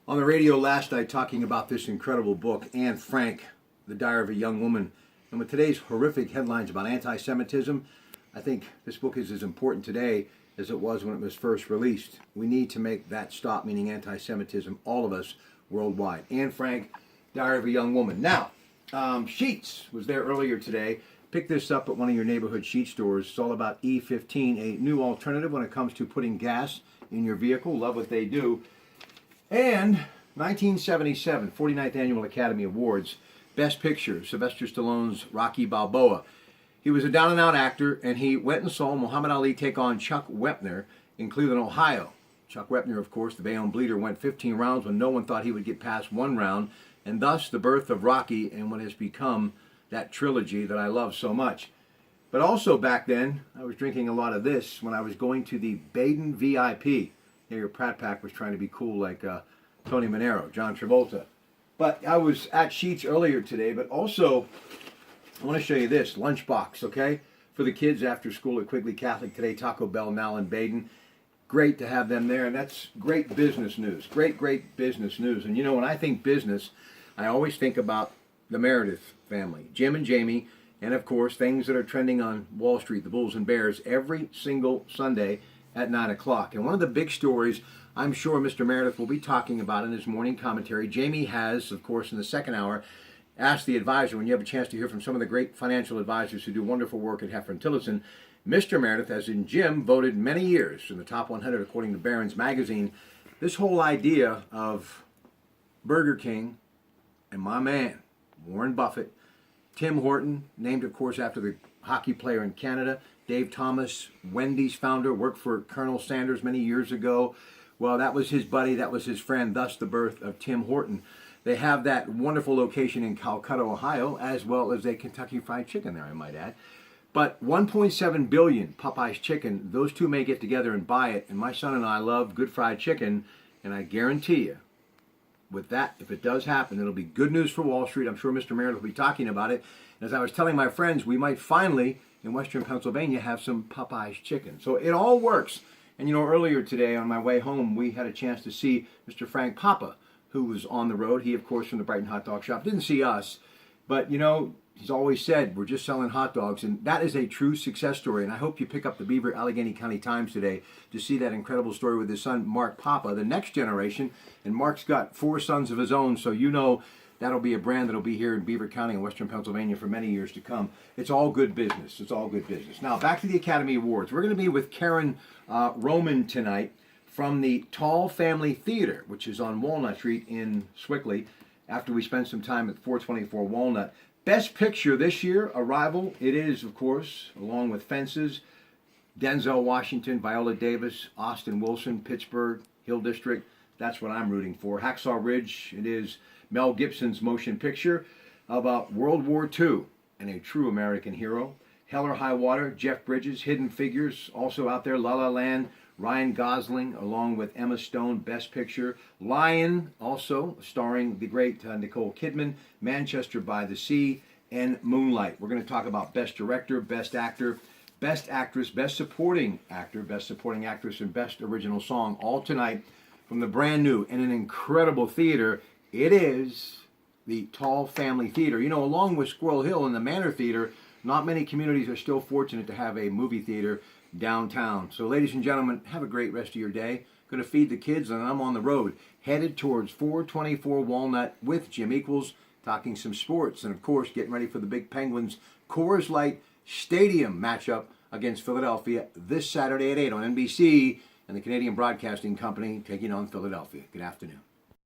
On the radio last night talking about this incredible book, Anne Frank, The Diary of a Young Woman. And with today's horrific headlines about anti-Semitism, I think this book is as important today as it was when it was first released. We need to make that stop, meaning anti-Semitism, all of us worldwide. Anne Frank, Diary of a Young Woman. Now, Sheetz was there earlier today. Pick this up at one of your neighborhood Sheetz stores. It's all about E15, a new alternative when it comes to putting gas in your vehicle. Love what they do. And 1977, 49th Annual Academy Awards, Best Picture, Sylvester Stallone's Rocky Balboa. He was a down-and-out actor, and he went and saw Muhammad Ali take on Chuck Wepner in Cleveland, Ohio. Chuck Wepner, of course, the Bayonne Bleeder, went 15 rounds when no one thought he would get past one round, and thus the birth of Rocky and what has become that trilogy that I love so much. But also back then, I was drinking a lot of this when I was going to the Baden VIP. Your Pratte Pack was trying to be cool like Tony Manero, John Travolta. But I was at Sheetz earlier today, but also I want to show you this lunchbox, okay? For the kids after school at Quigley Catholic today, Taco Bell now in Baden. Great to have them there, and that's great business news. Great business news. And you know, when I think business, I always think about the Meredith family, Jim and Jamie, and of course things that are trending on Wall Street, the Bulls and Bears, every single Sunday at 9 o'clock. And one of the big stories I'm sure Mr. Meredith will be talking about in his morning commentary, Jamie has, of course, in the second hour, asked the advisor, when you have a chance to hear from some of the great financial advisors who do wonderful work at Heffron Tillotson, Mr. Meredith, as in Jim, voted many years in the top 100 according to Barron's magazine. This whole idea of Burger King and my man, Warren Buffett, Tim Horton, named, of course, after the hockey player in Canada, Dave Thomas, Wendy's founder, worked for Colonel Sanders many years ago. Well, that was his buddy, that was his friend, thus the birth of Tim Horton. They have that wonderful location in Calcutta, Ohio, as well as a Kentucky Fried Chicken there, I might add. But 1.7 billion Popeye's chicken, those two may get together and buy it. And my son and I love good fried chicken, and I guarantee you, with that, if it does happen, it'll be good news for Wall Street. I'm sure Mr. Meredith will be talking about it. And as I was telling my friends, we might finally, in Western Pennsylvania, have some Popeye's chicken. So it all works. And you know, earlier today on my way home, we had a chance to see Mr. Frank Papa, who was on the road. He, of course, from the Brighton Hot Dog Shop, didn't see us. But, you know, he's always said, we're just selling hot dogs. And that is a true success story. And I hope you pick up the Beaver Allegheny County Times today to see that incredible story with his son, Mark Papa, the next generation. And Mark's got 4 sons of his own, so you know that'll be a brand that'll be here in Beaver County and Western Pennsylvania for many years to come. It's all good business. It's all good business. Now, back to the Academy Awards. We're going to be with Karen Roman tonight from the Tall Family Theater, which is on Walnut Street in Swickley, after we spend some time at 424 Walnut. Best Picture this year, Arrival. It is, of course, along with Fences, Denzel Washington, Viola Davis, Austin Wilson, Pittsburgh, Hill District. That's what I'm rooting for. Hacksaw Ridge. It is Mel Gibson's motion picture about World War II and a true American hero. Hell or High Water, Jeff Bridges, Hidden Figures, also out there. La La Land, Ryan Gosling, along with Emma Stone, Best Picture. Lion, also starring the great Nicole Kidman, Manchester by the Sea, and Moonlight. We're going to talk about Best Director, Best Actor, Best Actress, Best Supporting Actor, Best Supporting Actress, and Best Original Song, all tonight from the brand new and an incredible theater. It is the Tall Family Theater. You know, along with Squirrel Hill and the Manor Theater, not many communities are still fortunate to have a movie theater downtown. So, ladies and gentlemen, have a great rest of your day. Going to feed the kids, and I'm on the road, headed towards 424 Walnut with Jim Equals, talking some sports, and of course, getting ready for the big Penguins Coors Light Stadium matchup against Philadelphia this Saturday at 8 on NBC, and the Canadian Broadcasting Company taking on Philadelphia. Good afternoon.